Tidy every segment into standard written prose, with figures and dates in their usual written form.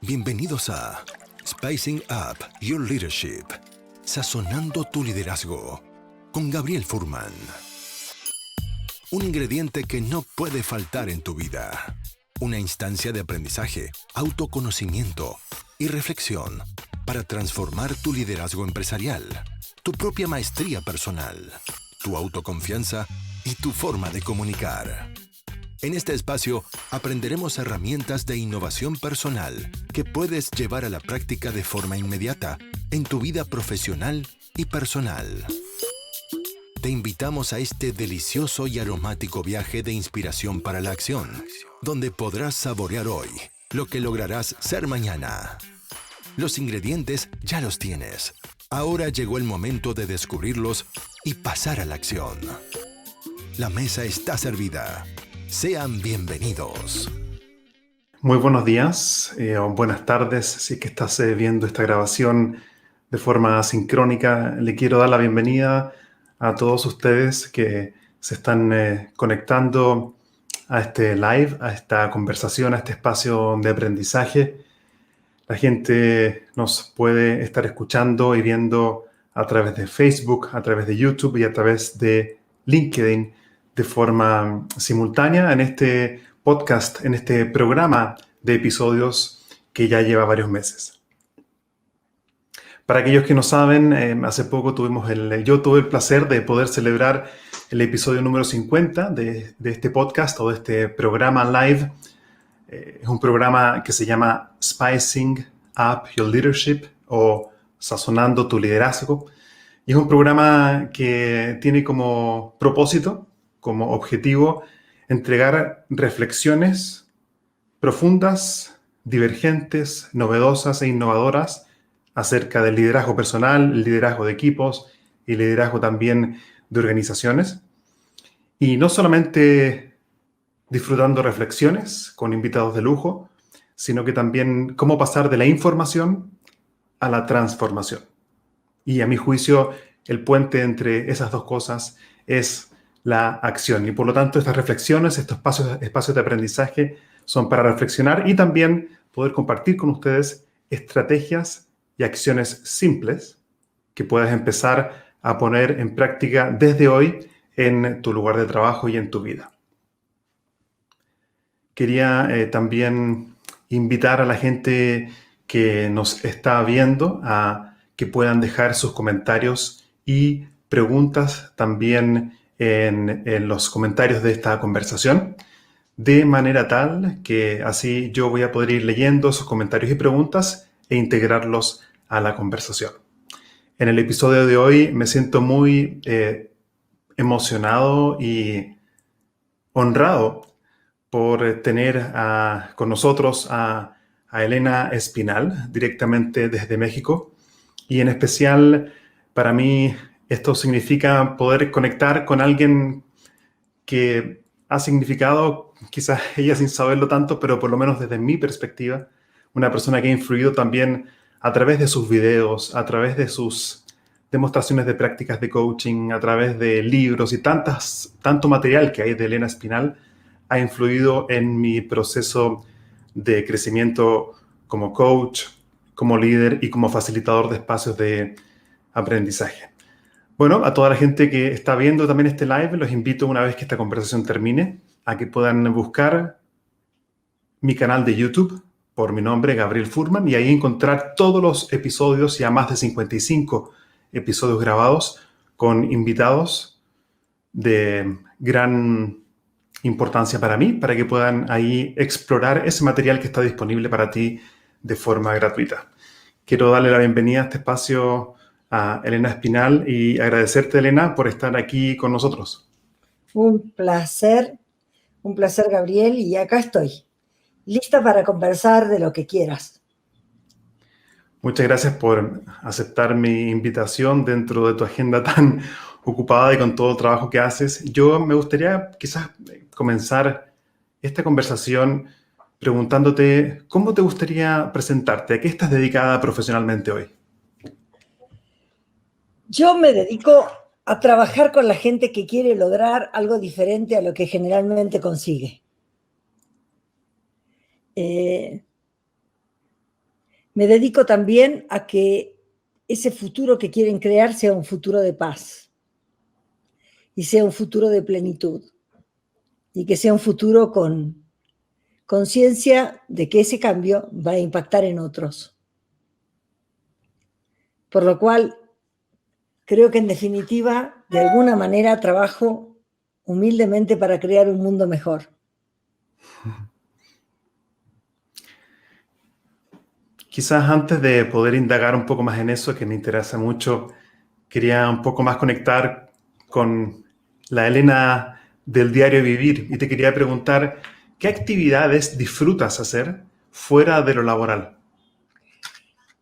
Bienvenidos a Spicing Up Your Leadership, sazonando tu liderazgo, con Gabriel Furman. Un ingrediente que no puede faltar en tu vida. Una instancia de aprendizaje, autoconocimiento y reflexión para transformar tu liderazgo empresarial, tu propia maestría personal, tu autoconfianza y tu forma de comunicar. En este espacio aprenderemos herramientas de innovación personal que puedes llevar a la práctica de forma inmediata en tu vida profesional y personal. Te invitamos a este delicioso y aromático viaje de inspiración para la acción, donde podrás saborear hoy lo que lograrás ser mañana. Los ingredientes ya los tienes. Ahora llegó el momento de descubrirlos y pasar a la acción. La mesa está servida. Sean bienvenidos. Muy buenos días o buenas tardes. Si es que estás viendo esta grabación de forma sincrónica, le quiero dar la bienvenida a todos ustedes que se están conectando a este live, a esta conversación, a este espacio de aprendizaje. La gente nos puede estar escuchando y viendo a través de Facebook, a través de YouTube y a través de LinkedIn de forma simultánea en este podcast, en este programa de episodios que ya lleva varios meses. Para aquellos que no saben, hace poco yo tuve el placer de poder celebrar el episodio número 50 de este podcast o de este programa live. Es un programa que se llama Spicing Up Your Leadership o Sazonando tu Liderazgo. Y es un programa que tiene como propósito, como objetivo, entregar reflexiones profundas, divergentes, novedosas e innovadoras acerca del liderazgo personal, el liderazgo de equipos y liderazgo también de organizaciones. Y no solamente disfrutando reflexiones con invitados de lujo, sino que también cómo pasar de la información a la transformación. Y a mi juicio, el puente entre esas dos cosas es la acción. Y por lo tanto, estas reflexiones, estos espacios de aprendizaje son para reflexionar y también poder compartir con ustedes estrategias y acciones simples que puedas empezar a poner en práctica desde hoy en tu lugar de trabajo y en tu vida. Quería también invitar a la gente que nos está viendo a que puedan dejar sus comentarios y preguntas también en los comentarios de esta conversación, de manera tal que así yo voy a poder ir leyendo sus comentarios y preguntas e integrarlos a la conversación. En el episodio de hoy me siento muy emocionado y honrado por tener con nosotros a Elena Espinal, directamente desde México. Y en especial, para mí, esto significa poder conectar con alguien que ha significado, quizás ella sin saberlo tanto, pero por lo menos desde mi perspectiva, una persona que ha influido también a través de sus videos, a través de sus demostraciones de prácticas de coaching, a través de libros y tanto material que hay de Elena Espinal, ha influido en mi proceso de crecimiento como coach, como líder y como facilitador de espacios de aprendizaje. Bueno, a toda la gente que está viendo también este live, los invito una vez que esta conversación termine a que puedan buscar mi canal de YouTube por mi nombre, Gabriel Furman, y ahí encontrar todos los episodios, ya más de 55 episodios grabados con invitados de gran importancia para mí, para que puedan ahí explorar ese material que está disponible para ti de forma gratuita. Quiero darle la bienvenida a este espacio a Elena Espinal y agradecerte, Elena, por estar aquí con nosotros. Un placer, Gabriel, y acá estoy, lista para conversar de lo que quieras. Muchas gracias por aceptar mi invitación dentro de tu agenda tan ocupada y con todo el trabajo que haces. Yo me gustaría quizás comenzar esta conversación preguntándote cómo te gustaría presentarte, ¿a qué estás dedicada profesionalmente hoy? Yo me dedico a trabajar con la gente que quiere lograr algo diferente a lo que generalmente consigue. Me dedico también a que ese futuro que quieren crear sea un futuro de paz y sea un futuro de plenitud y que sea un futuro con conciencia de que ese cambio va a impactar en otros. Por lo cual, creo que en definitiva, de alguna manera, trabajo humildemente para crear un mundo mejor. Quizás antes de poder indagar un poco más en eso, que me interesa mucho, quería un poco más conectar con la Elena del diario vivir y te quería preguntar, ¿qué actividades disfrutas hacer fuera de lo laboral?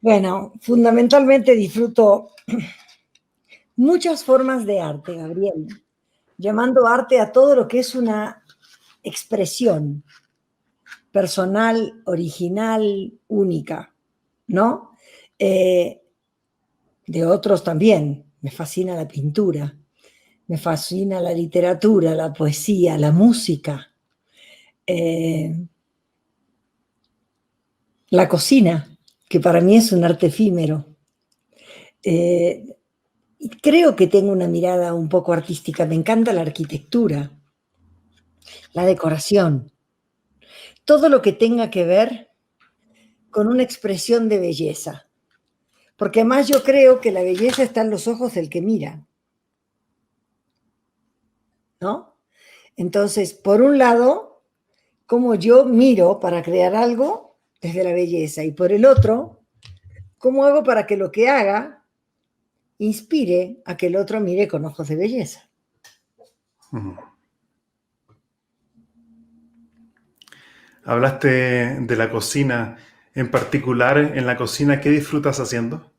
Bueno, fundamentalmente disfruto muchas formas de arte, Gabriel, llamando arte a todo lo que es una expresión personal, original, única, ¿no? De otros también. Me fascina la pintura, me fascina la literatura, la poesía, la música, la cocina, que para mí es un arte efímero. Creo que tengo una mirada un poco artística, me encanta la arquitectura, la decoración, todo lo que tenga que ver con una expresión de belleza. Porque además yo creo que la belleza está en los ojos del que mira, ¿no? Entonces, por un lado, cómo yo miro para crear algo desde la belleza, y por el otro, cómo hago para que lo que haga inspire a que el otro mire con ojos de belleza. Hablaste de la cocina, en particular en la cocina, ¿qué disfrutas haciendo?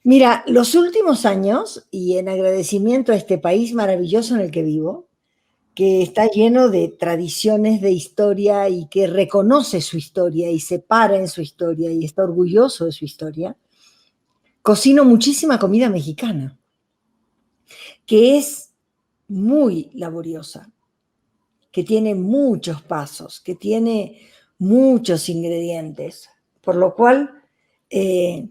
Mira, los últimos años, y en agradecimiento a este país maravilloso en el que vivo, que está lleno de tradiciones de historia y que reconoce su historia y se para en su historia y está orgulloso de su historia, cocino muchísima comida mexicana, que es muy laboriosa, que tiene muchos pasos, que tiene muchos ingredientes, por lo cual es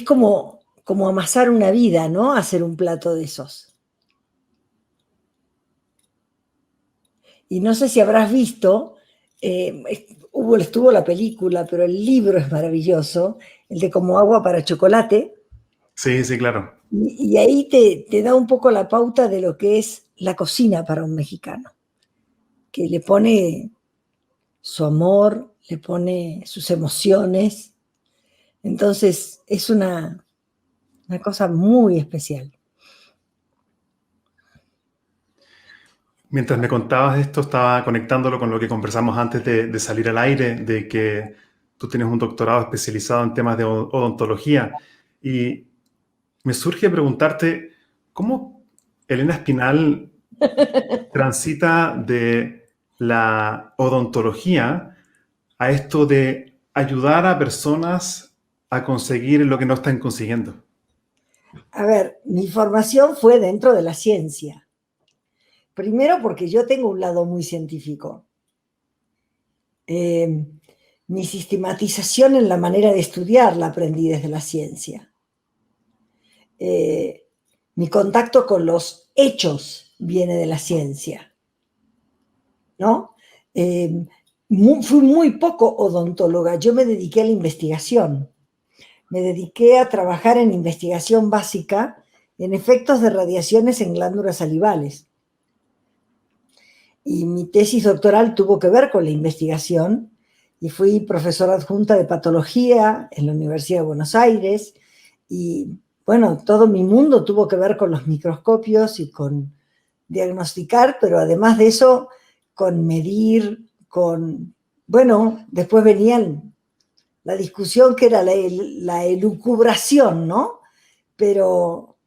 como amasar una vida, ¿no? Hacer un plato de esos. Y no sé si habrás visto, estuvo la película, pero el libro es maravilloso, el de Como agua para chocolate, Sí, sí, claro. y ahí te da un poco la pauta de lo que es la cocina para un mexicano, que le pone su amor, le pone sus emociones. Entonces es una cosa muy especial. Mientras me contabas esto, estaba conectándolo con lo que conversamos antes de salir al aire, de que tú tienes un doctorado especializado en temas de odontología. Y me surge preguntarte, ¿cómo Elena Espinal transita de la odontología a esto de ayudar a personas a conseguir lo que no están consiguiendo? A ver, mi formación fue dentro de la ciencia. Primero porque yo tengo un lado muy científico. Mi sistematización en la manera de estudiar la aprendí desde la ciencia. Mi contacto con los hechos viene de la ciencia, ¿no? Fui muy poco odontóloga, yo me dediqué a la investigación. Me dediqué a trabajar en investigación básica en efectos de radiaciones en glándulas salivales. Y mi tesis doctoral tuvo que ver con la investigación y fui profesora adjunta de patología en la Universidad de Buenos Aires y, bueno, todo mi mundo tuvo que ver con los microscopios y con diagnosticar, pero además de eso, con medir, bueno, después venían la discusión que era la elucubración, ¿no? Pero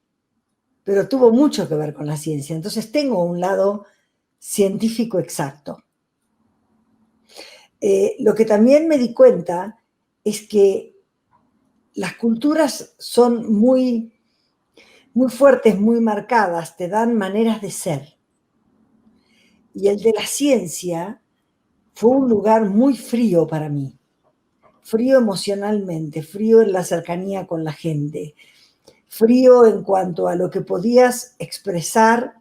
tuvo mucho que ver con la ciencia. Entonces tengo un lado científico exacto. Lo que también me di cuenta es que las culturas son muy, muy fuertes, muy marcadas, te dan maneras de ser. Y el de la ciencia fue un lugar muy frío para mí. frío emocionalmente, frío en la cercanía con la gente, frío en cuanto a lo que podías expresar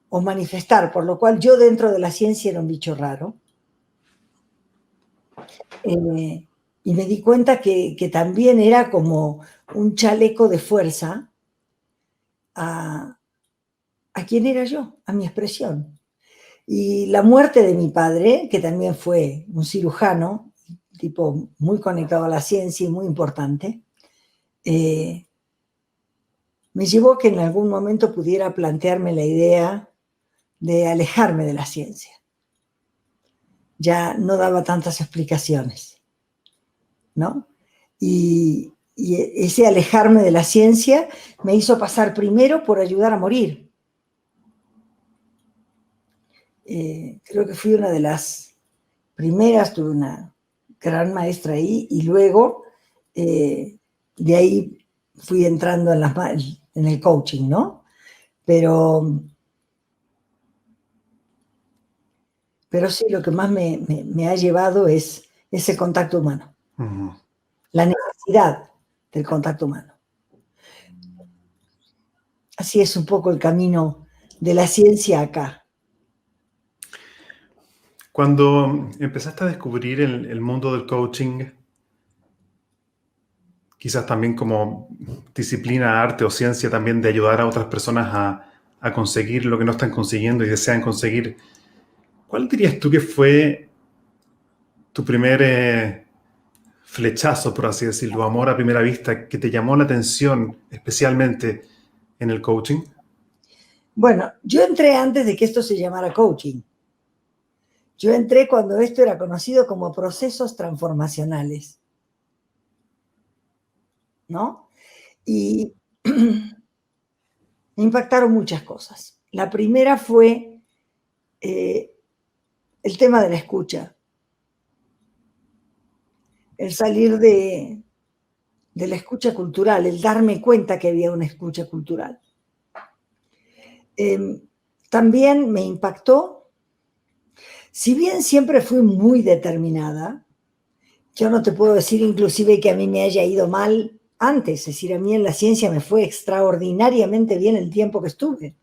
o manifestar, por lo cual yo dentro de la ciencia era un bicho raro. Y me di cuenta que también era como un chaleco de fuerza a quién era yo, a mi expresión. Y la muerte de mi padre, que también fue un cirujano, tipo muy conectado a la ciencia y muy importante, me llevó a que en algún momento pudiera plantearme la idea de alejarme de la ciencia. Ya no daba tantas explicaciones, ¿no? Y ese alejarme de la ciencia me hizo pasar primero por ayudar a morir. Creo que fui una de las primeras, tuve una gran maestra ahí, y luego de ahí fui entrando en el coaching, ¿no? Pero sí, lo que más me ha llevado es ese contacto humano. Uh-huh. La necesidad del contacto humano. Así es un poco el camino de la ciencia acá. Cuando empezaste a descubrir el mundo del coaching, quizás también como disciplina, arte o ciencia también de ayudar a otras personas a conseguir lo que no están consiguiendo y desean conseguir, ¿cuál dirías tú que fue tu primer flechazo, por así decirlo, amor a primera vista, que te llamó la atención especialmente en el coaching? Bueno, yo entré antes de que esto se llamara coaching. Yo entré cuando esto era conocido como procesos transformacionales, ¿no? Y me impactaron muchas cosas. La primera fue el tema de la escucha. El salir de la escucha cultural, el darme cuenta que había una escucha cultural. También me impactó, si bien siempre fui muy determinada, yo no te puedo decir inclusive que a mí me haya ido mal antes, es decir, a mí en la ciencia me fue extraordinariamente bien el tiempo que estuve.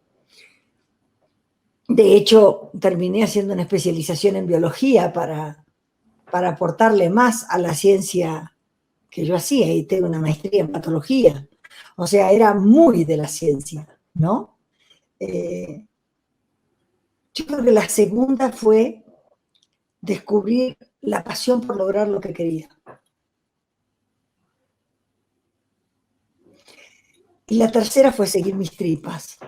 De hecho, terminé haciendo una especialización en biología para aportarle más a la ciencia que yo hacía, y tengo una maestría en patología. O sea, era muy de la ciencia, ¿no? Yo creo que la segunda fue descubrir la pasión por lograr lo que quería. Y la tercera fue seguir mis tripas.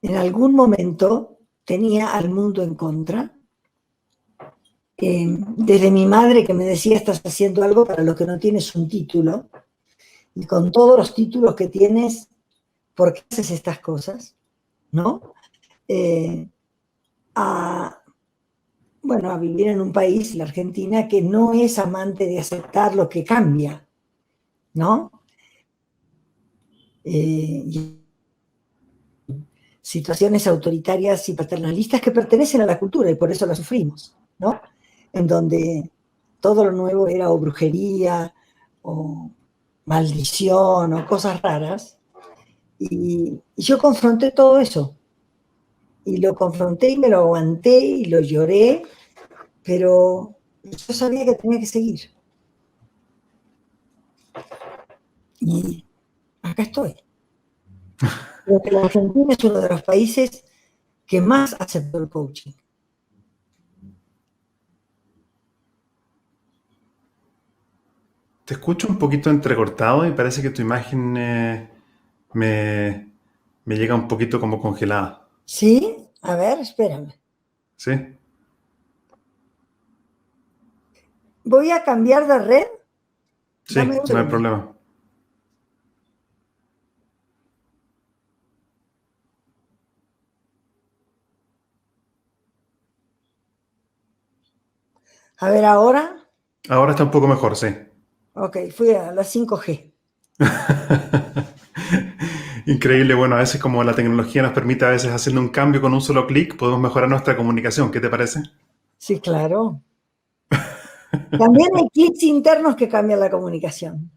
En algún momento tenía al mundo en contra. Desde mi madre, que me decía, estás haciendo algo para lo que no tienes un título, y con todos los títulos que tienes, ¿por qué haces estas cosas? ¿No? A vivir en un país, la Argentina, que no es amante de aceptar lo que cambia, ¿no? Situaciones autoritarias y paternalistas que pertenecen a la cultura, y por eso las sufrimos, ¿no? En donde todo lo nuevo era o brujería, o maldición, o cosas raras. Y yo confronté todo eso. Y lo confronté y me lo aguanté y lo lloré, pero yo sabía que tenía que seguir. Y acá estoy. Creo que la Argentina es uno de los países que más aceptó el coaching. Te escucho un poquito entrecortado y parece que tu imagen me llega un poquito como congelada. ¿Sí? A ver, espérame. ¿Sí? Voy a cambiar de red. Sí, no hay problema. A ver, ahora. Ahora está un poco mejor, sí. Ok, fui a la 5G. Increíble, bueno, a veces como la tecnología nos permite a veces haciendo un cambio con un solo clic, podemos mejorar nuestra comunicación. ¿Qué te parece? Sí, claro. También hay clics internos que cambian la comunicación.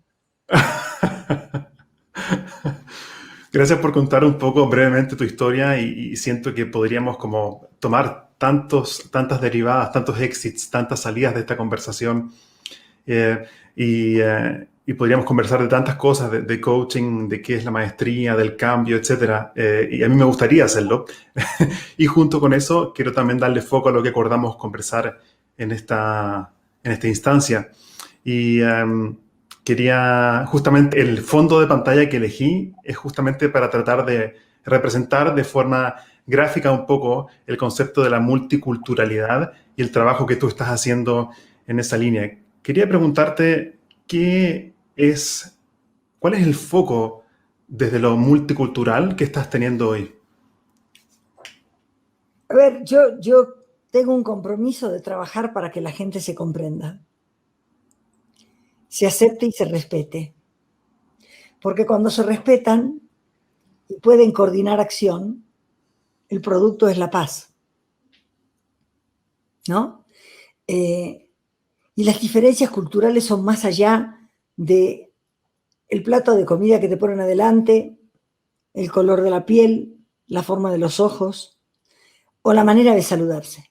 Gracias por contar un poco brevemente tu historia y siento que podríamos como tomar tantas derivadas, tantos exits, tantas salidas de esta conversación eh, y podríamos conversar de tantas cosas, de coaching, de qué es la maestría, del cambio, etcétera. Y a mí me gustaría hacerlo. Y junto con eso quiero también darle foco a lo que acordamos conversar en esta instancia. Y quería, justamente, el fondo de pantalla que elegí es justamente para tratar de representar de forma gráfica un poco el concepto de la multiculturalidad y el trabajo que tú estás haciendo en esa línea. Quería preguntarte cuál es el foco desde lo multicultural que estás teniendo hoy. A ver, yo tengo un compromiso de trabajar para que la gente se comprenda, se acepte y se respete. Porque cuando se respetan y pueden coordinar acción, el producto es la paz, ¿no? Y las diferencias culturales son más allá de el plato de comida que te ponen adelante, el color de la piel, la forma de los ojos o la manera de saludarse.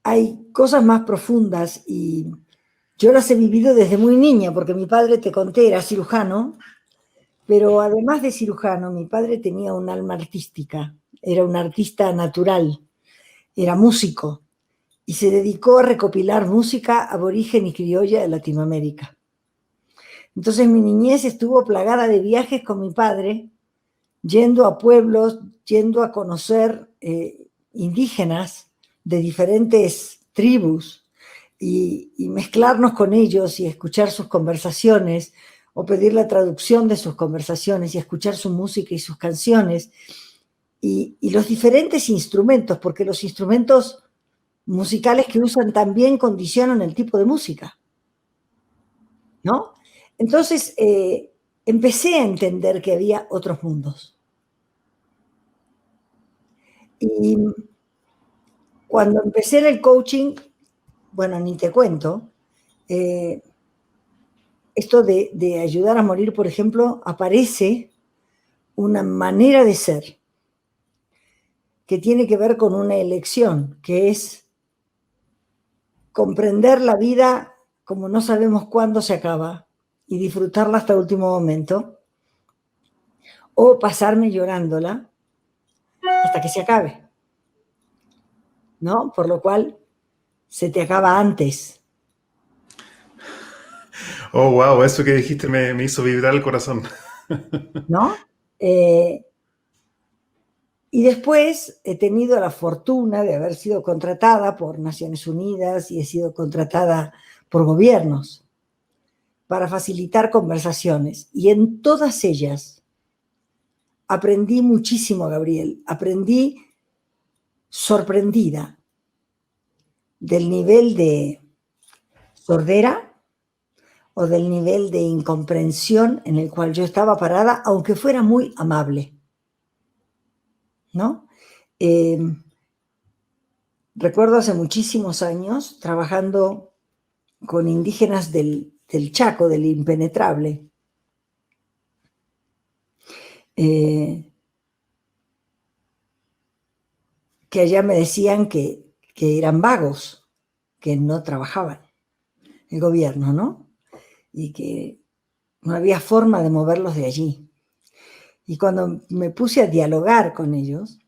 Hay cosas más profundas y yo las he vivido desde muy niña, porque mi padre, te conté, era cirujano, pero además de cirujano, mi padre tenía un alma artística, era un artista natural, era músico y se dedicó a recopilar música aborigen y criolla de Latinoamérica. Entonces mi niñez estuvo plagada de viajes con mi padre, yendo a pueblos, yendo a conocer indígenas de diferentes tribus y mezclarnos con ellos y escuchar sus conversaciones o pedir la traducción de sus conversaciones y escuchar su música y sus canciones y los diferentes instrumentos, porque los instrumentos musicales que usan también condicionan el tipo de música, ¿no? Entonces empecé a entender que había otros mundos. Y cuando empecé en el coaching, bueno, ni te cuento, esto de ayudar a morir, por ejemplo, aparece una manera de ser que tiene que ver con una elección, que es comprender la vida como no sabemos cuándo se acaba y disfrutarla hasta el último momento, o pasarme llorándola hasta que se acabe, ¿no? Por lo cual se te acaba antes. Oh, wow, eso que dijiste me hizo vibrar el corazón. ¿No? Y después he tenido la fortuna de haber sido contratada por Naciones Unidas y he sido contratada por gobiernos para facilitar conversaciones. Y en todas ellas aprendí muchísimo, Gabriel. Aprendí sorprendida del nivel de sordera o del nivel de incomprensión en el cual yo estaba parada, aunque fuera muy amable, ¿no? Recuerdo hace muchísimos años trabajando con indígenas del Chaco, del Impenetrable, que allá me decían que eran vagos, que no trabajaban, el gobierno, ¿no? Y que no había forma de moverlos de allí. Y cuando me puse a dialogar con ellos,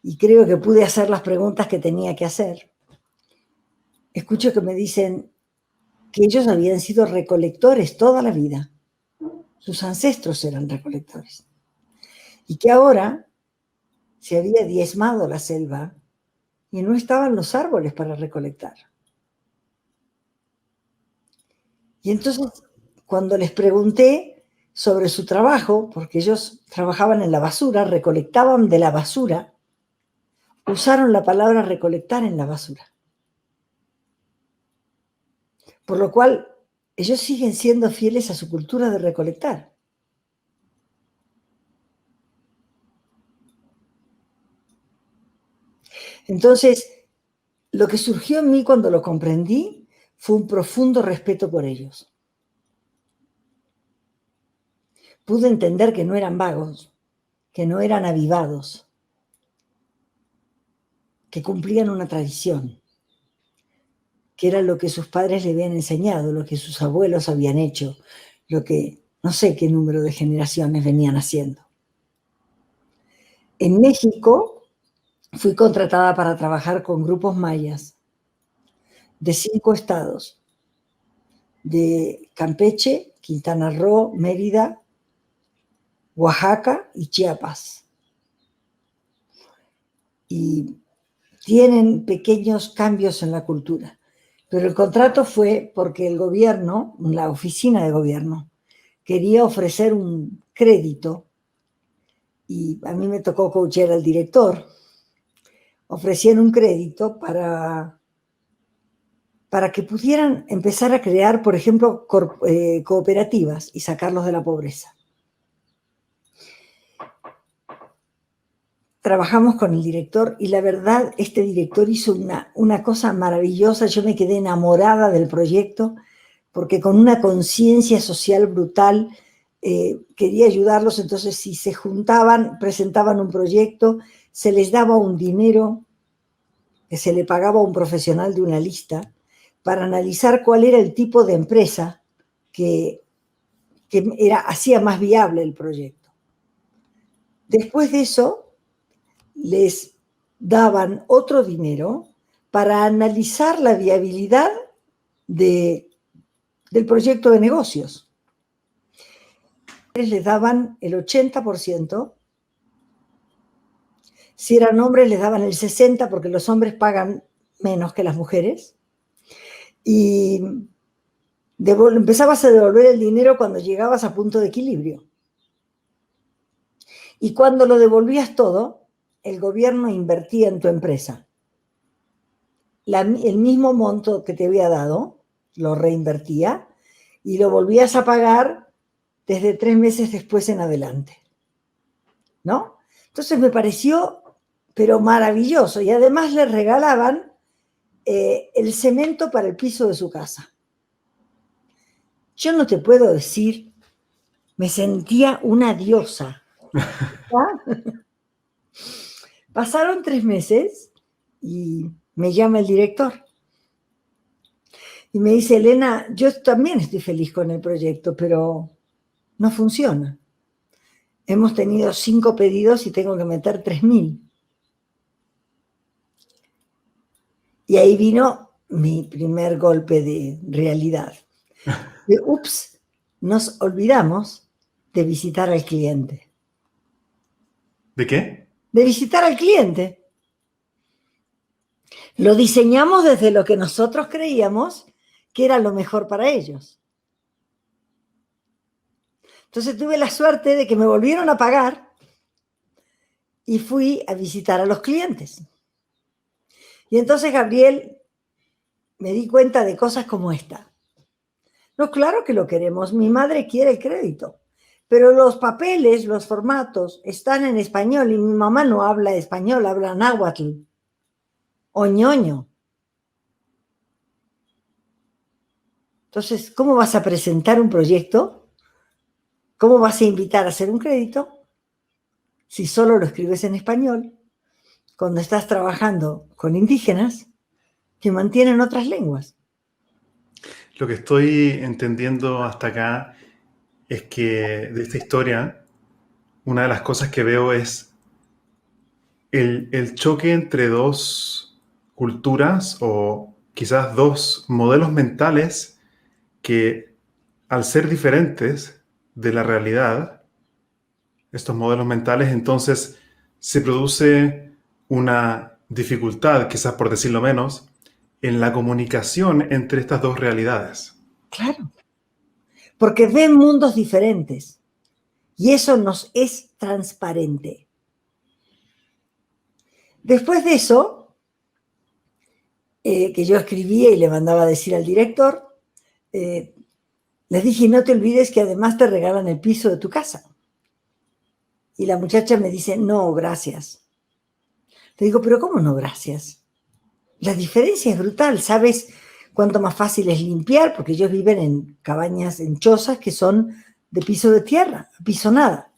y creo que pude hacer las preguntas que tenía que hacer, escucho que me dicen que ellos habían sido recolectores toda la vida. Sus ancestros eran recolectores. Y que ahora se había diezmado la selva y no estaban los árboles para recolectar. Y entonces, cuando les pregunté sobre su trabajo, porque ellos trabajaban en la basura, recolectaban de la basura, usaron la palabra recolectar en la basura. Por lo cual, ellos siguen siendo fieles a su cultura de recolectar. Entonces, lo que surgió en mí cuando lo comprendí fue un profundo respeto por ellos. Pude entender que no eran vagos, que no eran avivados, que cumplían una tradición, que era lo que sus padres le habían enseñado, lo que sus abuelos habían hecho, lo que no sé qué número de generaciones venían haciendo. En México fui contratada para trabajar con grupos mayas de 5 estados, de Campeche, Quintana Roo, Mérida, Oaxaca y Chiapas. Y tienen pequeños cambios en la cultura. Pero el contrato fue porque el gobierno, la oficina de gobierno, quería ofrecer un crédito y a mí me tocó coachear al director. Ofrecían un crédito para que pudieran empezar a crear, por ejemplo, cooperativas y sacarlos de la pobreza. Trabajamos con el director y la verdad, este director hizo una cosa maravillosa. Yo me quedé enamorada del proyecto porque con una conciencia social brutal quería ayudarlos. Entonces, si se juntaban, presentaban un proyecto, se les daba un dinero que se le pagaba a un profesional de una lista para analizar cuál era el tipo de empresa que hacía más viable el proyecto. Después de eso, les daban otro dinero para analizar la viabilidad del proyecto de negocios. Les daban el 80%, si eran hombres les daban el 60% porque los hombres pagan menos que las mujeres, y empezabas a devolver el dinero cuando llegabas a punto de equilibrio. Y cuando lo devolvías todo, el gobierno invertía en tu empresa. El mismo monto que te había dado, lo reinvertía y lo volvías a pagar desde 3 meses después en adelante. ¿No? Entonces me pareció, pero maravilloso. Y además le regalaban el cemento para el piso de su casa. Yo no te puedo decir, me sentía una diosa. Pasaron 3 meses y me llama el director y me dice: Elena, yo también estoy feliz con el proyecto, pero no funciona. Hemos tenido 5 pedidos y tengo que meter 3.000. Y ahí vino mi primer golpe de realidad. Ups, nos olvidamos de visitar al cliente. ¿De qué? De visitar al cliente. Lo diseñamos desde lo que nosotros creíamos que era lo mejor para ellos. Entonces tuve la suerte de que me volvieron a pagar y fui a visitar a los clientes. Y entonces, Gabriel, me di cuenta de cosas como esta. No, claro que lo queremos. Mi madre quiere el crédito. Pero los papeles, los formatos, están en español y mi mamá no habla español, habla náhuatl o ñoño. Entonces, ¿cómo vas a presentar un proyecto? ¿Cómo vas a invitar a hacer un crédito si solo lo escribes en español cuando estás trabajando con indígenas que mantienen otras lenguas? Lo que estoy entendiendo hasta acá es que de esta historia, una de las cosas que veo es el choque entre 2 culturas o quizás 2 modelos mentales que, al ser diferentes de la realidad, estos modelos mentales, entonces se produce una dificultad, quizás por decirlo menos, en la comunicación entre estas 2 realidades. Claro, porque ven mundos diferentes y eso nos es transparente. Después de eso, que yo escribía y le mandaba a decir al director, les dije: no te olvides que además te regalan el piso de tu casa. Y la muchacha me dice: no, gracias. Le digo: pero ¿cómo no, gracias? La diferencia es brutal, ¿sabes cuánto más fácil es limpiar? Porque ellos viven en cabañas, en chozas que son de piso de tierra, piso nada.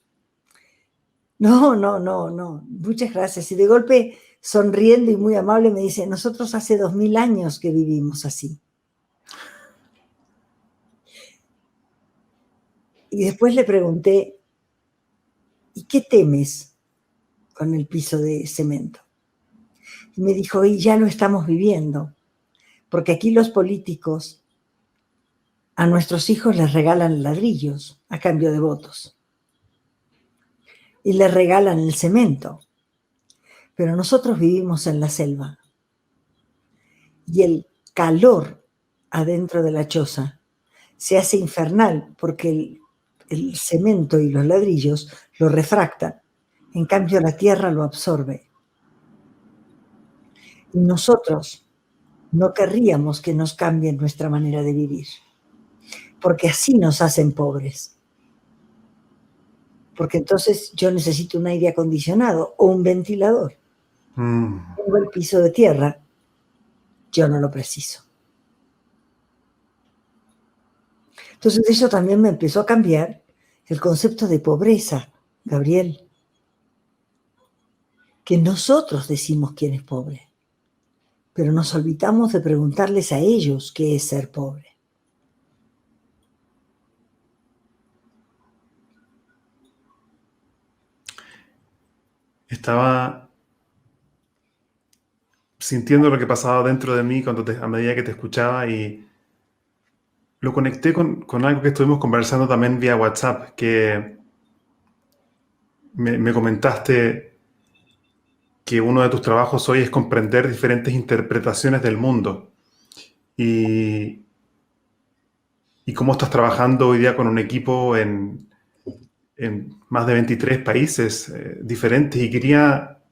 No, no, no, no, muchas gracias. Y de golpe, sonriendo y muy amable, me dice, nosotros hace 2000 años que vivimos así. Y después le pregunté, ¿y qué temes con el piso de cemento? Y me dijo, y ya lo estamos viviendo, porque aquí los políticos a nuestros hijos les regalan ladrillos a cambio de votos. Y les regalan el cemento. Pero nosotros vivimos en la selva. Y el calor adentro de la choza se hace infernal porque el cemento y los ladrillos lo refractan. En cambio, la tierra lo absorbe. Y nosotros no querríamos que nos cambien nuestra manera de vivir, porque así nos hacen pobres. Porque entonces yo necesito un aire acondicionado o un ventilador. Tengo el piso de tierra, yo no lo preciso. Entonces eso también me empezó a cambiar el concepto de pobreza, Gabriel. Que nosotros decimos quién es pobre, pero nos olvidamos de preguntarles a ellos qué es ser pobre. Estaba sintiendo lo que pasaba dentro de mí a medida que te escuchaba y lo conecté con algo que estuvimos conversando también vía WhatsApp, que me comentaste que uno de tus trabajos hoy es comprender diferentes interpretaciones del mundo y cómo estás trabajando hoy día con un equipo en más de 23 países diferentes. Y quería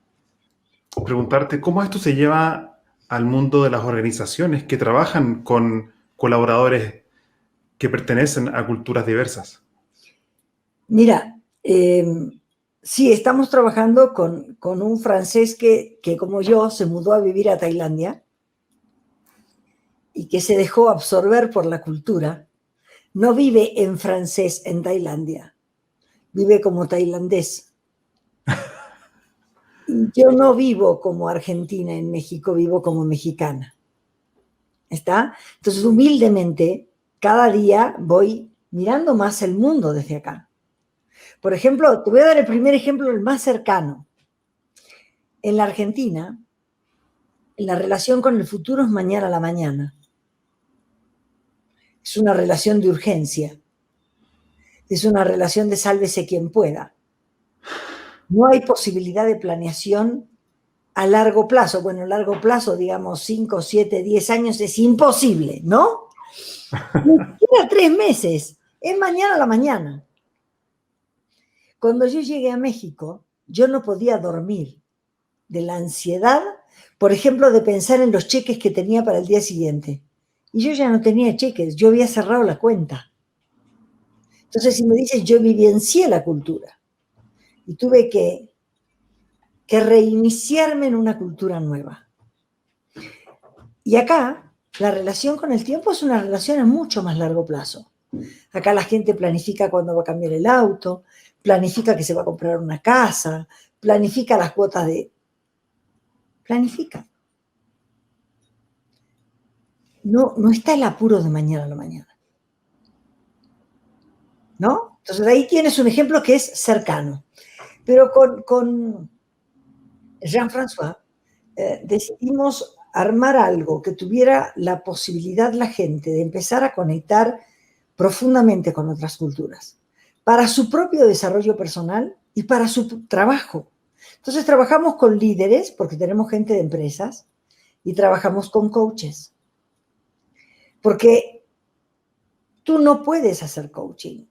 preguntarte cómo esto se lleva al mundo de las organizaciones que trabajan con colaboradores que pertenecen a culturas diversas. Mira, sí, estamos trabajando con un francés que como yo se mudó a vivir a Tailandia y que se dejó absorber por la cultura. No vive en francés en Tailandia, vive como tailandés. Y yo no vivo como argentina en México, vivo como mexicana. ¿Está? Entonces, humildemente, cada día voy mirando más el mundo desde acá. Por ejemplo, te voy a dar el primer ejemplo, el más cercano. En la Argentina, la relación con el futuro es mañana a la mañana. Es una relación de urgencia. Es una relación de sálvese quien pueda. No hay posibilidad de planeación a largo plazo. Bueno, a largo plazo, digamos 5, 7, 10 años, es imposible, ¿no? Ni siquiera 3 meses. Es mañana a la mañana. Cuando yo llegué a México, yo no podía dormir de la ansiedad, por ejemplo, de pensar en los cheques que tenía para el día siguiente. Y yo ya no tenía cheques, yo había cerrado la cuenta. Entonces, si me dices, yo vivencié la cultura y tuve que reiniciarme en una cultura nueva. Y acá, la relación con el tiempo es una relación a mucho más largo plazo. Acá la gente planifica cuándo va a cambiar el auto, planifica que se va a comprar una casa, planifica las cuotas de... Planifica. No está el apuro de mañana a la mañana. ¿No? Entonces, ahí tienes un ejemplo que es cercano. Pero con Jean-François decidimos armar algo que tuviera la posibilidad la gente de empezar a conectar profundamente con otras culturas, para su propio desarrollo personal y para su trabajo. Entonces trabajamos con líderes, porque tenemos gente de empresas, y trabajamos con coaches. Porque tú no puedes hacer coaching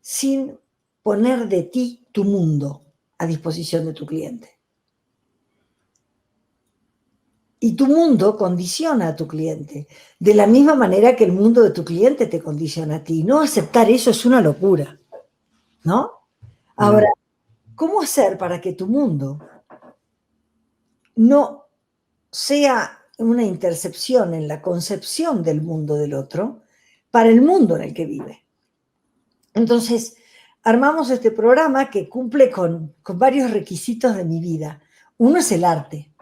sin poner de ti tu mundo a disposición de tu cliente. Y tu mundo condiciona a tu cliente, de la misma manera que el mundo de tu cliente te condiciona a ti. No aceptar eso es una locura, ¿no? Ahora, ¿cómo hacer para que tu mundo no sea una intercepción en la concepción del mundo del otro para el mundo en el que vive. Entonces, armamos este programa que cumple con varios requisitos de mi vida. Uno es el arte.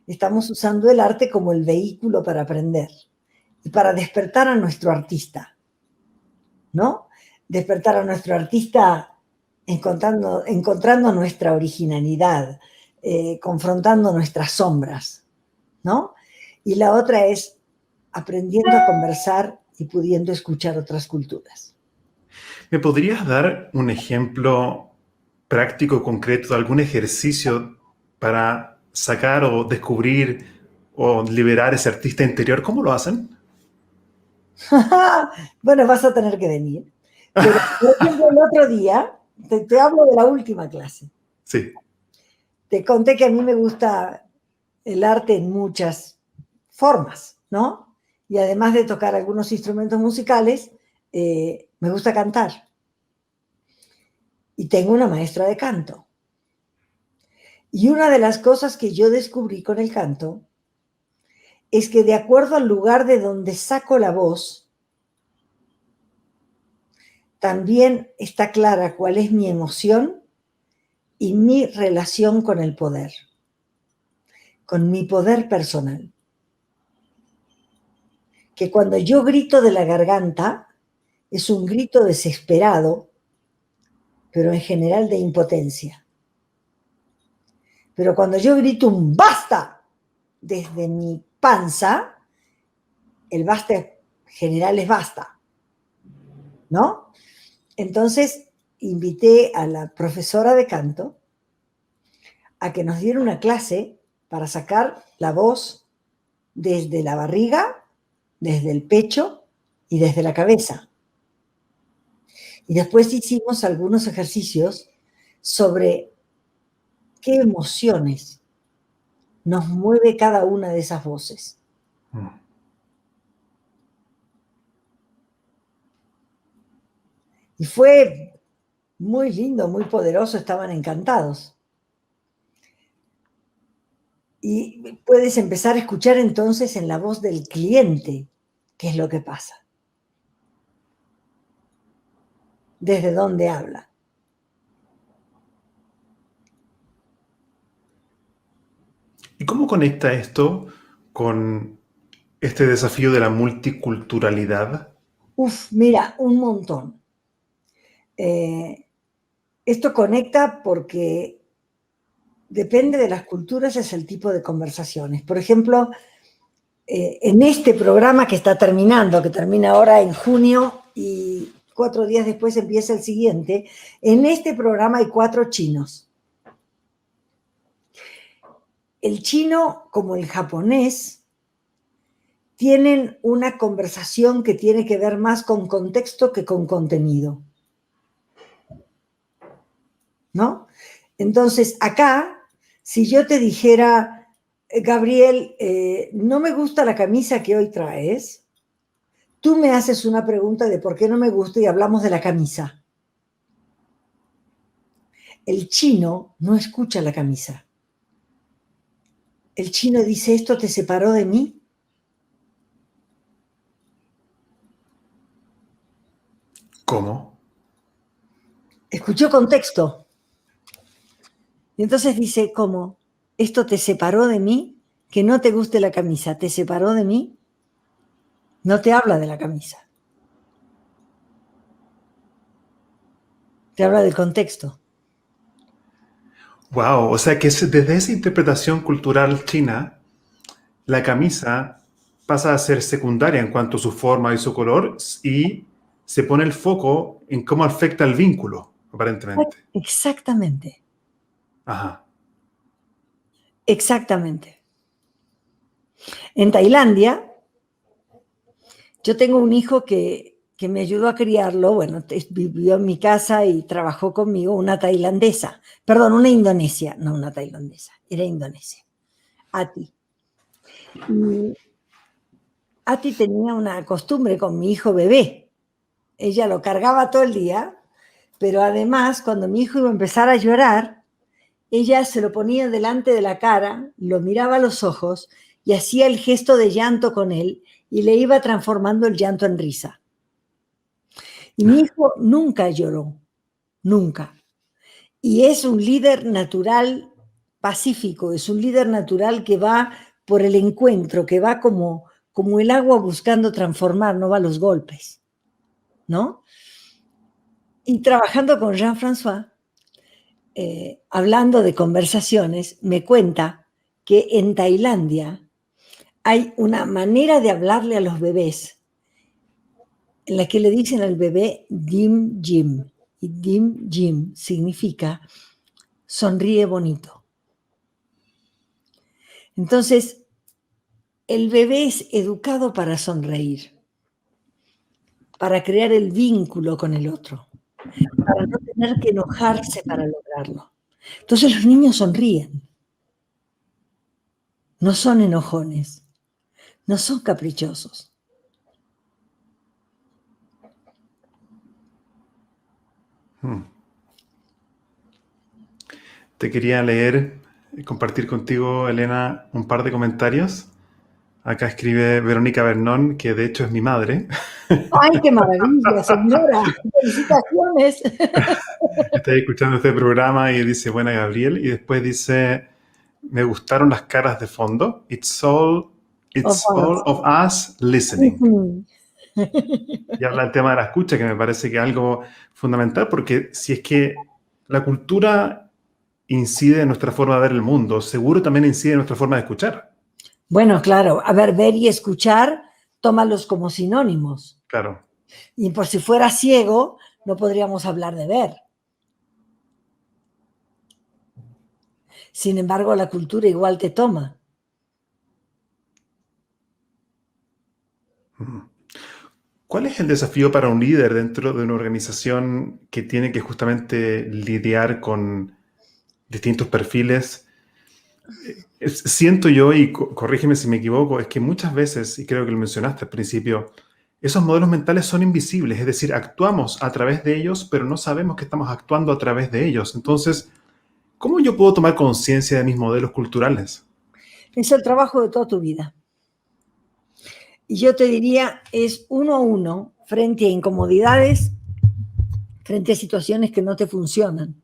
Estamos usando el arte como el vehículo para aprender y para despertar a nuestro artista, ¿no? Despertar a nuestro artista encontrando nuestra originalidad, confrontando nuestras sombras, ¿no? Y la otra es aprendiendo a conversar y pudiendo escuchar otras culturas. ¿Me podrías dar un ejemplo práctico, concreto, de algún ejercicio para sacar o descubrir o liberar ese artista interior? ¿Cómo lo hacen? Bueno, vas a tener que venir. Pero, por ejemplo, el otro día, te hablo de la última clase. Sí. Te conté que a mí me gusta el arte en muchas formas, ¿no? Y además de tocar algunos instrumentos musicales, me gusta cantar. Y tengo una maestra de canto. Y una de las cosas que yo descubrí con el canto es que de acuerdo al lugar de donde saco la voz, también está clara cuál es mi emoción y mi relación con el poder, con mi poder personal. Que cuando yo grito de la garganta, es un grito desesperado, pero en general de impotencia. Pero cuando yo grito un basta desde mi panza, el basta general es basta, ¿no? Entonces invité a la profesora de canto a que nos diera una clase para sacar la voz desde la barriga, desde el pecho y desde la cabeza. Y después hicimos algunos ejercicios sobre qué emociones nos mueve cada una de esas voces. Y fue muy lindo, muy poderoso, estaban encantados. Y puedes empezar a escuchar entonces en la voz del cliente qué es lo que pasa. Desde dónde habla. ¿Y cómo conecta esto con este desafío de la multiculturalidad? Mira, un montón. Esto conecta porque depende de las culturas, es el tipo de conversaciones. Por ejemplo, en este programa que está terminando, que termina ahora en junio y 4 días después empieza el siguiente, en este programa hay 4 chinos. El chino, como el japonés, tienen una conversación que tiene que ver más con contexto que con contenido, ¿no? Entonces, acá, si yo te dijera, Gabriel, no me gusta la camisa que hoy traes, tú me haces una pregunta de por qué no me gusta y hablamos de la camisa. El chino no escucha la camisa. El chino dice, ¿esto te separó de mí? ¿Cómo? Escuchó contexto. Y entonces dice, ¿cómo? ¿Esto te separó de mí? Que no te guste la camisa, ¿te separó de mí? No te habla de la camisa. Te habla del contexto. Wow, o sea que desde esa interpretación cultural china, la camisa pasa a ser secundaria en cuanto a su forma y su color y se pone el foco en cómo afecta el vínculo, aparentemente. Exactamente. Ajá. Exactamente. En Tailandia, yo tengo un hijo que me ayudó a criarlo, bueno, vivió en mi casa y trabajó conmigo, una tailandesa, perdón, una indonesia, no una tailandesa, era indonesia, Ati. Y Ati tenía una costumbre con mi hijo bebé, ella lo cargaba todo el día, pero además cuando mi hijo iba a empezar a llorar, ella se lo ponía delante de la cara, lo miraba a los ojos y hacía el gesto de llanto con él y le iba transformando el llanto en risa. Y mi hijo nunca lloró, nunca. Y es un líder natural pacífico, es un líder natural que va por el encuentro, que va como el agua buscando transformar, no va a los golpes, ¿no? Y trabajando con Jean-François, hablando de conversaciones, me cuenta que en Tailandia hay una manera de hablarle a los bebés en la que le dicen al bebé Dim Jim. Y Dim Jim significa sonríe bonito. Entonces, el bebé es educado para sonreír, para crear el vínculo con el otro, para no tener que enojarse para lograrlo. Entonces los niños sonríen, no son enojones, no son caprichosos. Te quería leer y compartir contigo, Elena, un par de comentarios. Acá escribe Verónica Bernón, que de hecho es mi madre. ¡Ay, qué maravilla, señora! ¡Felicitaciones! Está escuchando este programa y dice, buena Gabriel. Y después dice, me gustaron las caras de fondo. Of It's all us. of us listening. Y habla del tema de la escucha, que me parece que es algo fundamental, porque si es que la cultura incide en nuestra forma de ver el mundo, seguro también incide en nuestra forma de escuchar. Bueno, claro, a ver, ver y escuchar, tómalos como sinónimos. Claro. Y por si fuera ciego, no podríamos hablar de ver. Sin embargo, la cultura igual te toma. ¿Cuál es el desafío para un líder dentro de una organización que tiene que justamente lidiar con distintos perfiles? Siento yo, y corrígeme si me equivoco, es que muchas veces, y creo que lo mencionaste al principio, esos modelos mentales son invisibles, es decir, actuamos a través de ellos, pero no sabemos que estamos actuando a través de ellos. Entonces, ¿cómo yo puedo tomar conciencia de mis modelos culturales? Es el trabajo de toda tu vida. Y yo te diría, es uno a uno, frente a incomodidades, frente a situaciones que no te funcionan.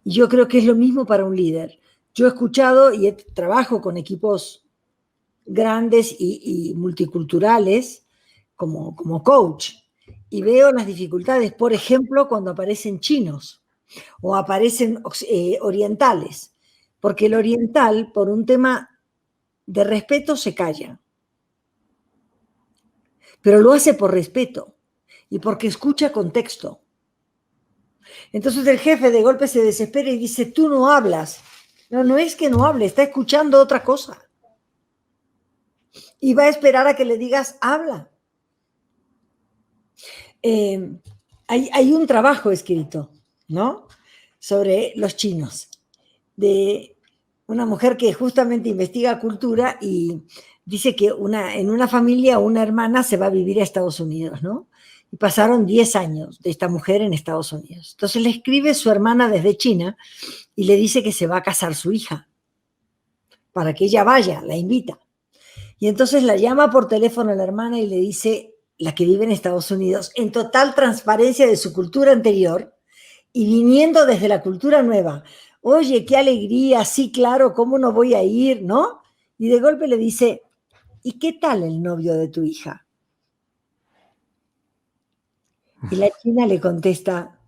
Y yo creo que es lo mismo para un líder. Yo he escuchado y trabajo con equipos grandes y multiculturales como coach y veo las dificultades, por ejemplo, cuando aparecen chinos o aparecen orientales, porque el oriental, por un tema de respeto, se calla, pero lo hace por respeto y porque escucha contexto. Entonces el jefe de golpe se desespera y dice, tú no hablas. No, no es que no hable, está escuchando otra cosa. Y va a esperar a que le digas, habla. Hay un trabajo escrito, ¿no? Sobre los chinos, de una mujer que justamente investiga cultura y dice que en una familia una hermana se va a vivir a Estados Unidos, ¿no? Y pasaron 10 años de esta mujer en Estados Unidos. Entonces le escribe su hermana desde China y le dice que se va a casar su hija, para que ella vaya, la invita. Y entonces la llama por teléfono a la hermana y le dice, la que vive en Estados Unidos, en total transparencia de su cultura anterior y viniendo desde la cultura nueva. Oye, qué alegría, sí, claro, ¿cómo no voy a ir, no? Y de golpe le dice, ¿y qué tal el novio de tu hija? Y la china le contesta,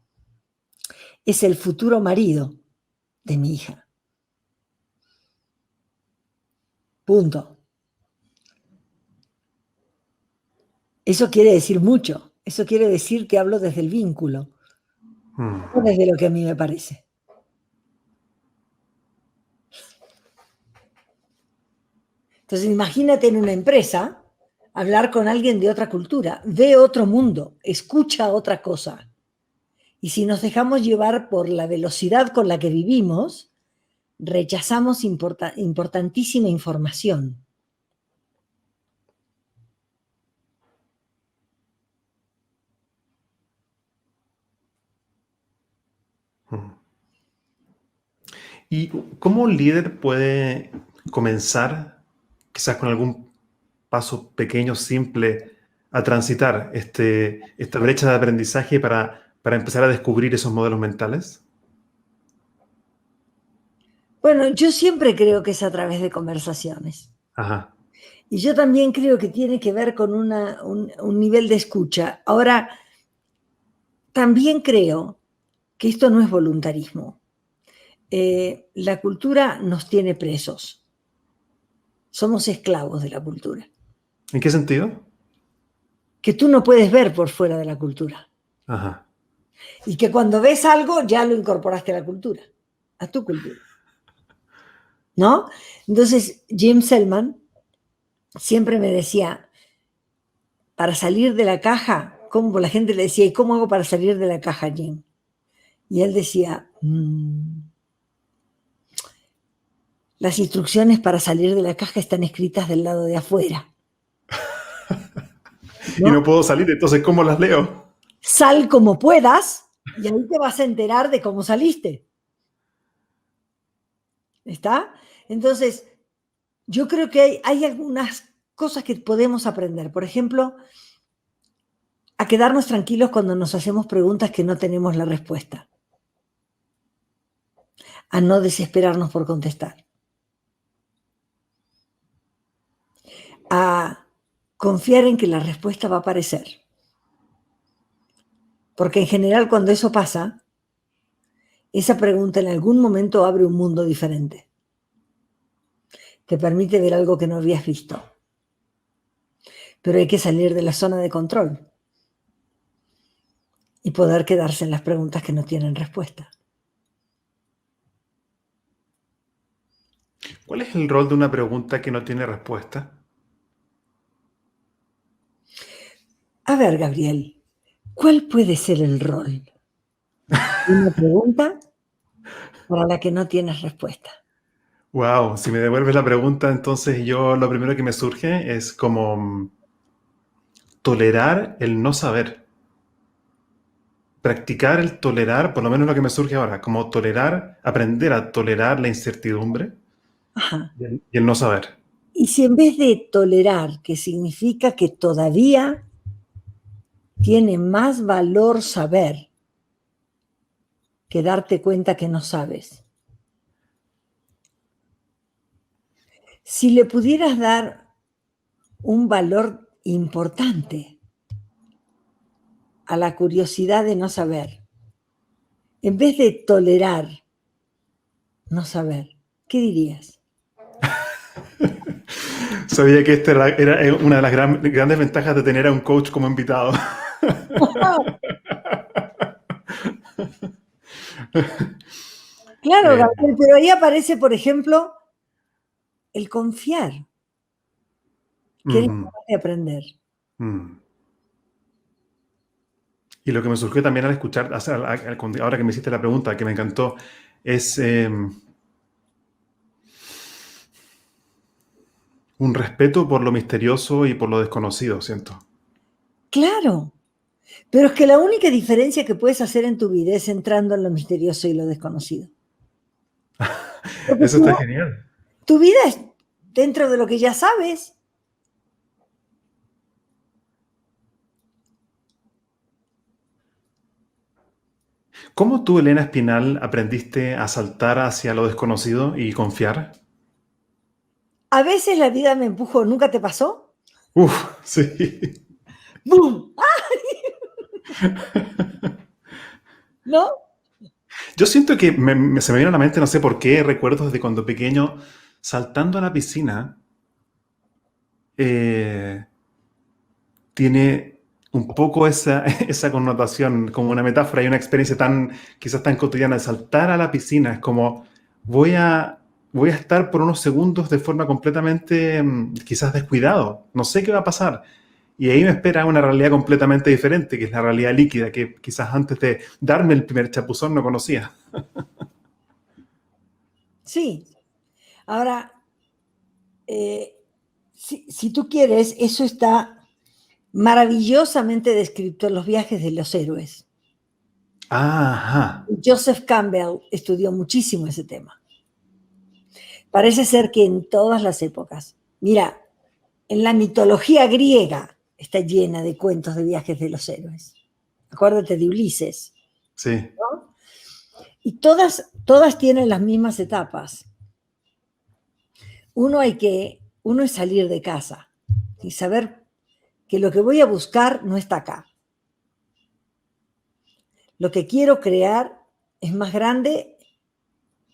es el futuro marido de mi hija. Punto. Eso quiere decir mucho. Eso quiere decir que hablo desde el vínculo, no desde lo que a mí me parece. Entonces, imagínate en una empresa hablar con alguien de otra cultura, ve otro mundo, escucha otra cosa. Y si nos dejamos llevar por la velocidad con la que vivimos, rechazamos importantísima información. ¿Y cómo un líder puede comenzar, quizás con algún paso pequeño, simple, a transitar esta brecha de aprendizaje para empezar a descubrir esos modelos mentales? Bueno, yo siempre creo que es a través de conversaciones. Ajá. Y yo también creo que tiene que ver con un nivel de escucha. Ahora, también creo que esto no es voluntarismo. La cultura nos tiene presos. Somos esclavos de la cultura. ¿En qué sentido? Que tú no puedes ver por fuera de la cultura. Ajá. Y que cuando ves algo ya lo incorporaste a la cultura, a tu cultura. ¿No? Entonces, Jim Selman siempre me decía, para salir de la caja, como la gente le decía, ¿y cómo hago para salir de la caja, Jim? Y él decía, las instrucciones para salir de la caja están escritas del lado de afuera. ¿No? Y no puedo salir, entonces ¿cómo las leo? Sal como puedas y ahí te vas a enterar de cómo saliste. ¿Está? Entonces, yo creo que hay algunas cosas que podemos aprender. Por ejemplo, a quedarnos tranquilos cuando nos hacemos preguntas que no tenemos la respuesta. A no desesperarnos por contestar. A confiar en que la respuesta va a aparecer. Porque en general cuando eso pasa, esa pregunta en algún momento abre un mundo diferente. Te permite ver algo que no habías visto. Pero hay que salir de la zona de control y poder quedarse en las preguntas que no tienen respuesta. ¿Cuál es el rol de una pregunta que no tiene respuesta? A ver, Gabriel, ¿cuál puede ser el rol de una pregunta para la que no tienes respuesta? Wow, si me devuelves la pregunta, entonces yo lo primero que me surge es como tolerar el no saber. Practicar el tolerar, por lo menos lo que me surge ahora, como tolerar, aprender a tolerar la incertidumbre. Ajá. Y el no saber. Y si en vez de tolerar, que significa que todavía tiene más valor saber que darte cuenta que no sabes. Si le pudieras dar un valor importante a la curiosidad de no saber, en vez de tolerar no saber, ¿qué dirías? Sabía que esta era una de las grandes ventajas de tener a un coach como invitado. Claro, Gabriel, pero ahí aparece, por ejemplo, el confiar, que eres capaz de aprender. Y lo que me surgió también al escuchar, ahora que me hiciste la pregunta, que me encantó, es un respeto por lo misterioso y por lo desconocido, siento. Claro, pero es que la única diferencia que puedes hacer en tu vida es entrando en lo misterioso y lo desconocido. Eso está genial. Tu vida es dentro de lo que ya sabes. ¿Cómo tú, Elena Espinal, aprendiste a saltar hacia lo desconocido y confiar? A veces la vida me empujó. ¿Nunca te pasó? Sí. ¡Bum! ¿No? Yo siento que se me viene a la mente, no sé por qué, recuerdos de cuando pequeño, saltando a la piscina, tiene un poco esa connotación, como una metáfora y una experiencia quizás tan cotidiana. Saltar a la piscina es como, voy a estar por unos segundos de forma completamente quizás descuidado, no sé qué va a pasar. Y ahí me espera una realidad completamente diferente, que es la realidad líquida, que quizás antes de darme el primer chapuzón no conocía. Sí. Ahora, si tú quieres, eso está maravillosamente descrito en los viajes de los héroes. Ajá. Joseph Campbell estudió muchísimo ese tema. Parece ser que en todas las épocas. Mira, en la mitología griega está llena de cuentos de viajes de los héroes. Acuérdate de Ulises. Sí. ¿No? Y todas tienen las mismas etapas. Uno es salir de casa y saber que lo que voy a buscar no está acá. Lo que quiero crear es más grande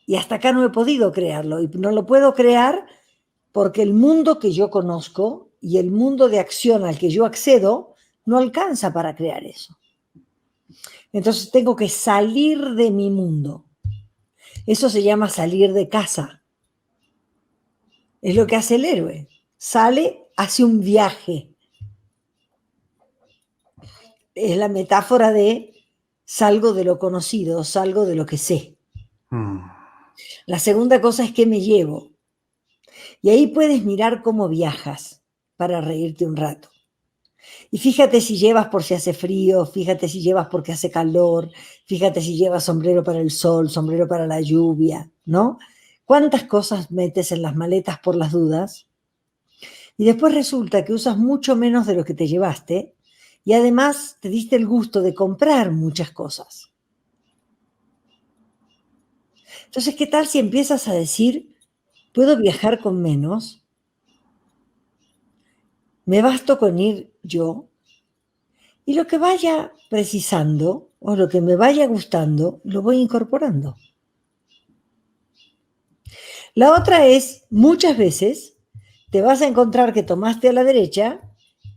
y hasta acá no he podido crearlo. Y no lo puedo crear porque el mundo que yo conozco y el mundo de acción al que yo accedo no alcanza para crear eso. Entonces tengo que salir de mi mundo. Eso se llama salir de casa. Es lo que hace el héroe. Sale, hace un viaje. Es la metáfora de salgo de lo conocido, salgo de lo que sé. La segunda cosa es que me llevo. Y ahí puedes mirar cómo viajas para reírte un rato. Y fíjate si llevas por si hace frío, fíjate si llevas porque hace calor, fíjate si llevas sombrero para el sol, sombrero para la lluvia, ¿no? ¿Cuántas cosas metes en las maletas por las dudas? Y después resulta que usas mucho menos de lo que te llevaste y además te diste el gusto de comprar muchas cosas. Entonces, ¿qué tal si empiezas a decir, puedo viajar con menos? Me basto con ir yo y lo que vaya precisando o lo que me vaya gustando, lo voy incorporando. La otra es, muchas veces te vas a encontrar que tomaste a la derecha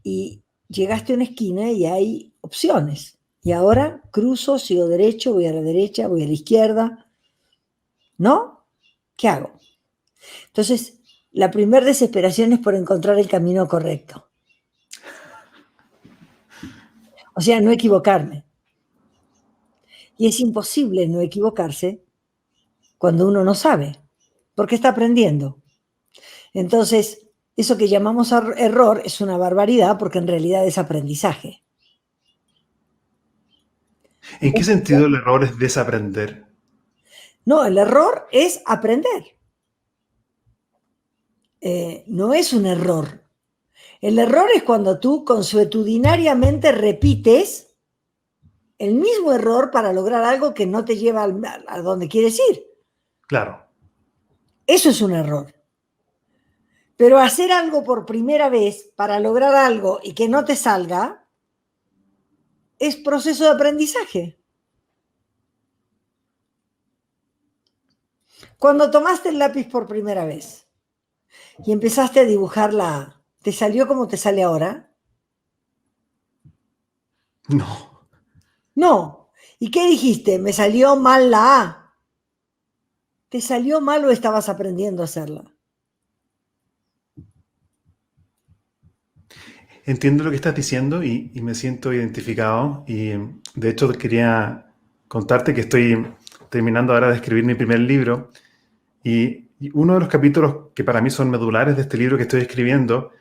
y llegaste a una esquina y hay opciones. Y ahora cruzo, sigo derecho, voy a la derecha, voy a la izquierda. ¿No? ¿Qué hago? Entonces, la primera desesperación es por encontrar el camino correcto. O sea, no equivocarme. Y es imposible no equivocarse cuando uno no sabe, porque está aprendiendo. Entonces, eso que llamamos error es una barbaridad porque en realidad es aprendizaje. ¿En qué sentido el error es desaprender? No, el error es aprender. No es un error. El error es cuando tú consuetudinariamente repites el mismo error para lograr algo que no te lleva a donde quieres ir. Claro. Eso es un error. Pero hacer algo por primera vez para lograr algo y que no te salga es proceso de aprendizaje. Cuando tomaste el lápiz por primera vez y empezaste a dibujar la A, ¿te salió como te sale ahora? No. No. ¿Y qué dijiste? Me salió mal la A. ¿Te salió mal o estabas aprendiendo a hacerla? Entiendo lo que estás diciendo y me siento identificado. Y de hecho quería contarte que estoy terminando ahora de escribir mi primer libro. Y uno de los capítulos que para mí son medulares de este libro que estoy escribiendo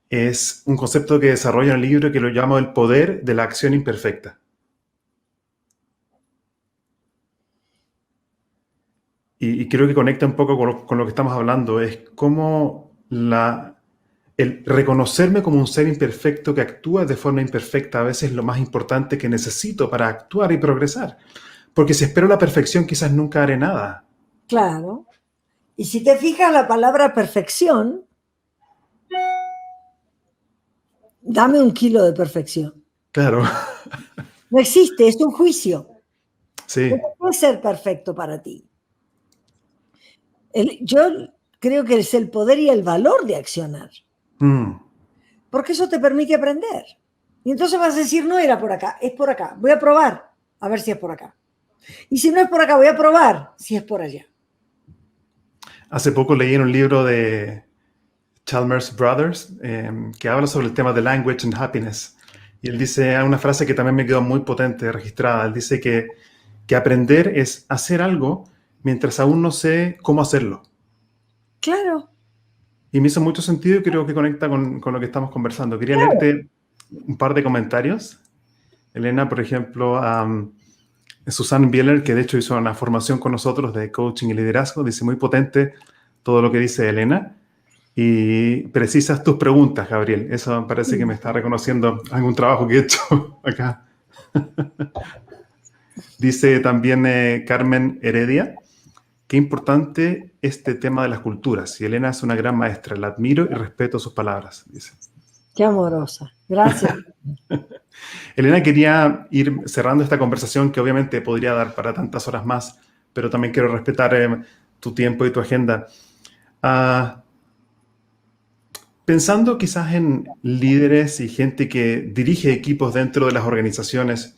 es un concepto que desarrolla en el libro que lo llamo el poder de la acción imperfecta. Y creo que conecta un poco con lo que estamos hablando. Es cómo el reconocerme como un ser imperfecto que actúa de forma imperfecta a veces es lo más importante que necesito para actuar y progresar. Porque si espero la perfección, quizás nunca haré nada. Claro. Y si te fijas la palabra perfección, dame 1 kilo de perfección. Claro. No existe, es un juicio. Sí. No puede ser perfecto para ti. Yo creo que es el poder y el valor de accionar. Porque eso te permite aprender. Y entonces vas a decir, no era por acá, es por acá. Voy a probar a ver si es por acá. Y si no es por acá, voy a probar si es por allá. Hace poco leí en un libro de Chalmers Brothers que habla sobre el tema de language and happiness. Y él dice una frase que también me quedó muy potente, registrada. Él dice que aprender es hacer algo mientras aún no sé cómo hacerlo. Claro. Y me hizo mucho sentido y creo que conecta con lo que estamos conversando. Quería leerte un par de comentarios. Elena, por ejemplo, Susan Bieler, que de hecho hizo una formación con nosotros de coaching y liderazgo, dice muy potente, todo lo que dice Elena y precisas tus preguntas, Gabriel. Eso parece que me está reconociendo algún trabajo que he hecho acá. Dice también Carmen Heredia, qué importante este tema de las culturas. Y Elena es una gran maestra, la admiro y respeto sus palabras, dice. Qué amorosa. Gracias. Elena, quería ir cerrando esta conversación que obviamente podría dar para tantas horas más, pero también quiero respetar tu tiempo y tu agenda. Pensando quizás en líderes y gente que dirige equipos dentro de las organizaciones,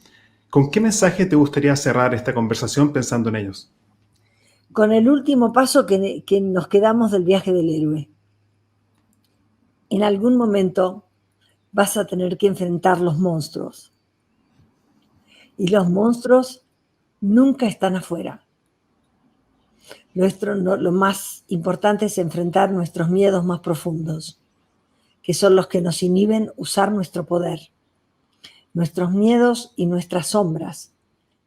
¿con qué mensaje te gustaría cerrar esta conversación pensando en ellos? Con el último paso que nos quedamos del viaje del héroe. En algún momento vas a tener que enfrentar los monstruos. Y los monstruos nunca están afuera. Lo más importante es enfrentar nuestros miedos más profundos, que son los que nos inhiben usar nuestro poder. Nuestros miedos y nuestras sombras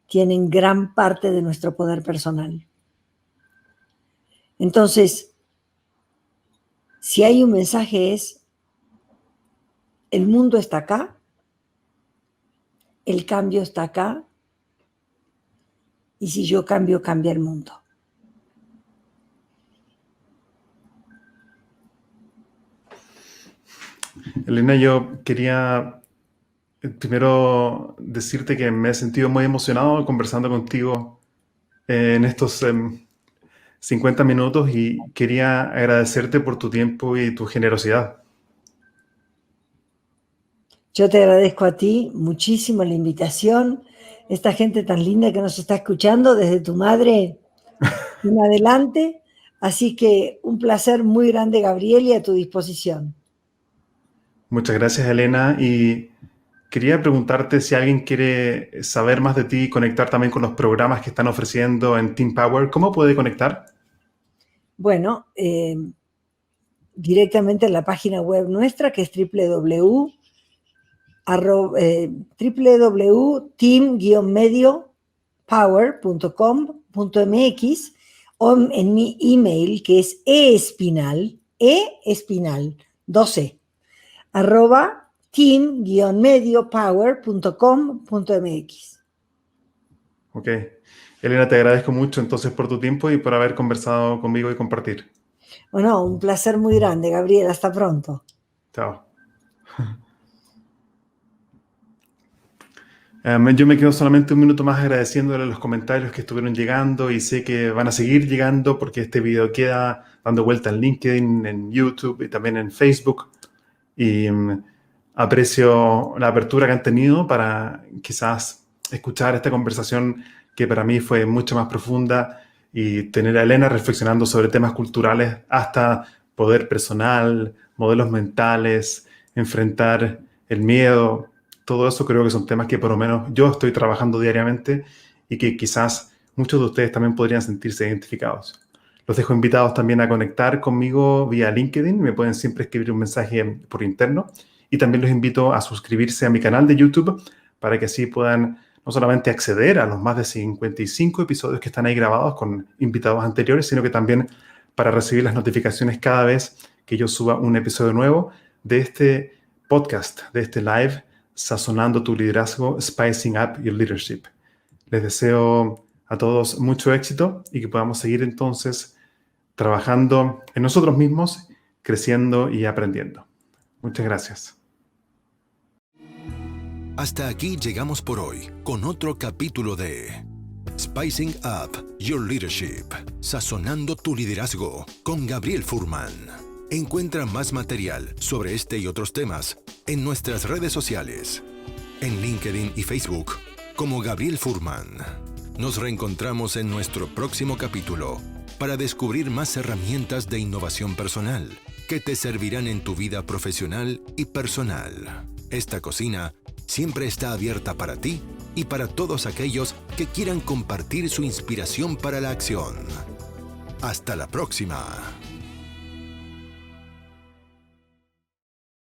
tienen gran parte de nuestro poder personal. Entonces, si hay un mensaje es, el mundo está acá, el cambio está acá, y si yo cambio, cambia el mundo. Elena, yo quería primero decirte que me he sentido muy emocionado conversando contigo en estos 50 minutos y quería agradecerte por tu tiempo y tu generosidad. Yo te agradezco a ti muchísimo la invitación, esta gente tan linda que nos está escuchando desde tu madre en adelante, así que un placer muy grande, Gabriel, y a tu disposición. Muchas gracias, Elena, y quería preguntarte si alguien quiere saber más de ti y conectar también con los programas que están ofreciendo en Team Power, ¿cómo puede conectar? Bueno, directamente en la página web nuestra, que es www.team-mediopower.com.mx, o en mi email, que es espinal, 12, @team-mediopower.com.mx. Ok. Elena, te agradezco mucho entonces por tu tiempo y por haber conversado conmigo y compartir. Bueno, un placer muy grande, Gabriel. Hasta pronto. Chao. Yo me quedo solamente un minuto más agradeciéndole los comentarios que estuvieron llegando y sé que van a seguir llegando porque este video queda dando vuelta en LinkedIn, en YouTube y también en Facebook. Y aprecio la apertura que han tenido para quizás escuchar esta conversación que para mí fue mucho más profunda y tener a Elena reflexionando sobre temas culturales hasta poder personal, modelos mentales, enfrentar el miedo. Todo eso creo que son temas que por lo menos yo estoy trabajando diariamente y que quizás muchos de ustedes también podrían sentirse identificados. Los dejo invitados también a conectar conmigo vía LinkedIn. Me pueden siempre escribir un mensaje por interno. Y también los invito a suscribirse a mi canal de YouTube para que así puedan no solamente acceder a los más de 55 episodios que están ahí grabados con invitados anteriores, sino que también para recibir las notificaciones cada vez que yo suba un episodio nuevo de este podcast, de este live, Sazonando tu liderazgo, Spicing Up Your Leadership. Les deseo a todos mucho éxito y que podamos seguir entonces trabajando en nosotros mismos, creciendo y aprendiendo. Muchas gracias. Hasta aquí llegamos por hoy con otro capítulo de Spicing Up Your Leadership, Sazonando tu liderazgo con Gabriel Furman. Encuentra más material sobre este y otros temas en nuestras redes sociales, en LinkedIn y Facebook, como Gabriel Furman. Nos reencontramos en nuestro próximo capítulo para descubrir más herramientas de innovación personal que te servirán en tu vida profesional y personal. Esta cocina siempre está abierta para ti y para todos aquellos que quieran compartir su inspiración para la acción. Hasta la próxima.